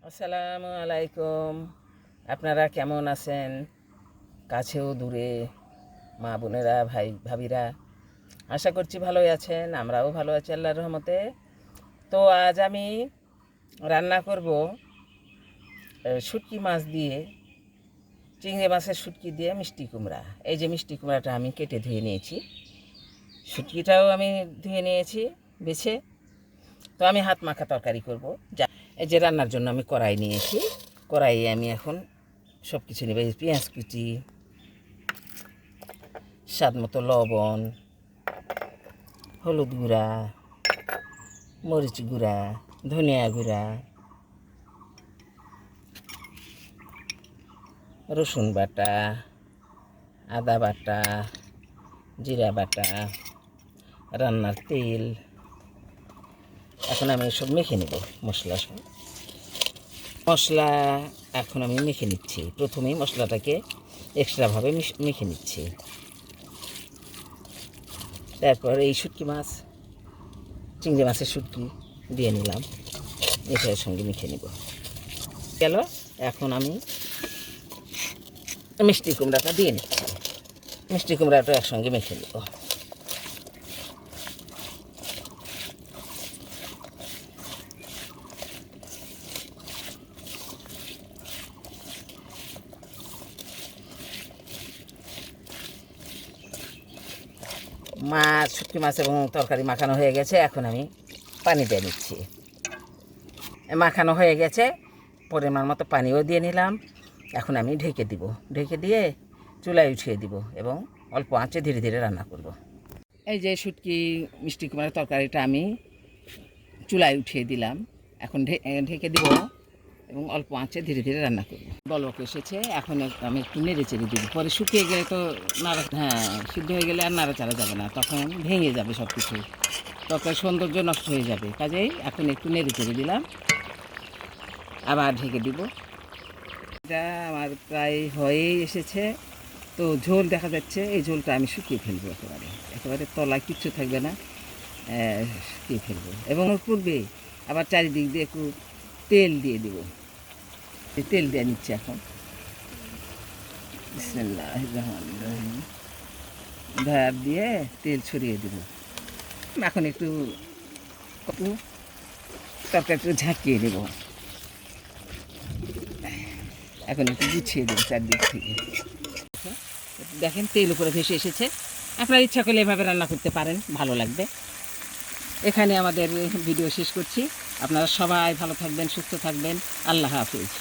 আসসালামু আলাইকুম। আপনারা কেমন আছেন? কাছেও দূরে মা বোনেরা, ভাই ভাবিরা, আশা করছি ভালোই আছেন। আমরাও ভালো আছি আল্লাহর রহমতে। তো আজ আমি রান্না করব শুটকি মাছ দিয়ে, চিংড়ি মাছের শুটকি দিয়ে মিষ্টি কুমড়া। এই যে মিষ্টি কুমড়াটা আমি কেটে ধুয়ে নিয়েছি, শুটকিটাও আমি ধুয়ে নিয়েছি বেছে। তো আমি হাত মাখা তরকারি করব। এই যে রান্নার জন্য আমি কড়াই নিয়েছি, কড়াইয়ে আমি এখন সব কিছু নেব। পেঁয়াজ কুচি, স্বাদ মতো লবণ, হলুদ গুঁড়া, মরিচ গুঁড়া, ধনিয়া গুঁড়া, রসুন বাটা, আদা বাটা, জিরা বাটা, রান্নার তেল। এখন আমি সব মেখে নেব মশলা এখন আমি মেখে নিচ্ছি। প্রথমেই মশলাটাকে এক্সট্রাভাবে মেখে নিচ্ছি। তারপর এই শুটকি মাছ, চিংড়ি মাছের শুটকি দিয়ে নিলাম, এটার সঙ্গে মেখে নেব। গেল, এখন আমি মিষ্টি কুমড়াটা দিয়ে নিচ্ছি। মিষ্টি কুমড়াটা একসঙ্গে মেখে নেব। মাছ, শুটকি মাছ এবং তরকারি মাখানো হয়ে গেছে। এখন আমি পানি দিয়ে নিচ্ছি। মাখানো হয়ে গেছে, পরিমাণ মতো পানিও দিয়ে নিলাম। এখন আমি ঢেকে দিব। ঢেকে দিয়ে চুলায় উঠিয়ে দিব এবং অল্প আঁচে ধীরে ধীরে রান্না করব। এই যে শুটকি মিষ্টি কুমড়ার তরকারিটা আমি চুলায় উঠিয়ে দিলাম। এখন ঢেকে দিব এবং অল্প আঁচে ধীরে ধীরে রান্না করব। বলক এসেছে, এখন আমি একটু নেড়ে চেড়ে দিব। পরে শুকিয়ে গেলে তো সিদ্ধ হয়ে গেলে আর নাড়াচাড়া যাবে না, তখন ভেঙে যাবে সব কিছু, তরকারির সৌন্দর্য নষ্ট হয়ে যাবে। কাজেই এখন একটু নেড়ে চেড়ে দিলাম, আবার ঢেকে দিব। এটা আমার প্রায় হয়েই এসেছে। তো ঝোল দেখা যাচ্ছে, এই ঝোলটা আমি শুকিয়ে ফেলবো। একেবারে তলায় কিচ্ছু থাকবে না, শুকিয়ে ফেলবো। এবং ওর পূর্বে আবার চারিদিক দিয়ে একটু তেল দিয়ে দিব। তেল দিয়ে নিচ্ছে এখন। বিসমিল্লাহির রহমানির রহিম। ধার দিয়ে তেল ছড়িয়ে দিব। এখন একটু তরকারি একটু ঝাঁকিয়ে দেব। এখন একটু গুছিয়ে দেবো চারদিক থেকে। দেখেন তেল উপরে ভেসে এসেছে। আপনার ইচ্ছা করলে এভাবে রান্না করতে পারেন, ভালো লাগবে। এখানে আমাদের ভিডিও শেষ করছি। আপনারা সবাই ভালো থাকবেন, সুস্থ থাকবেন। আল্লাহ হাফিজ।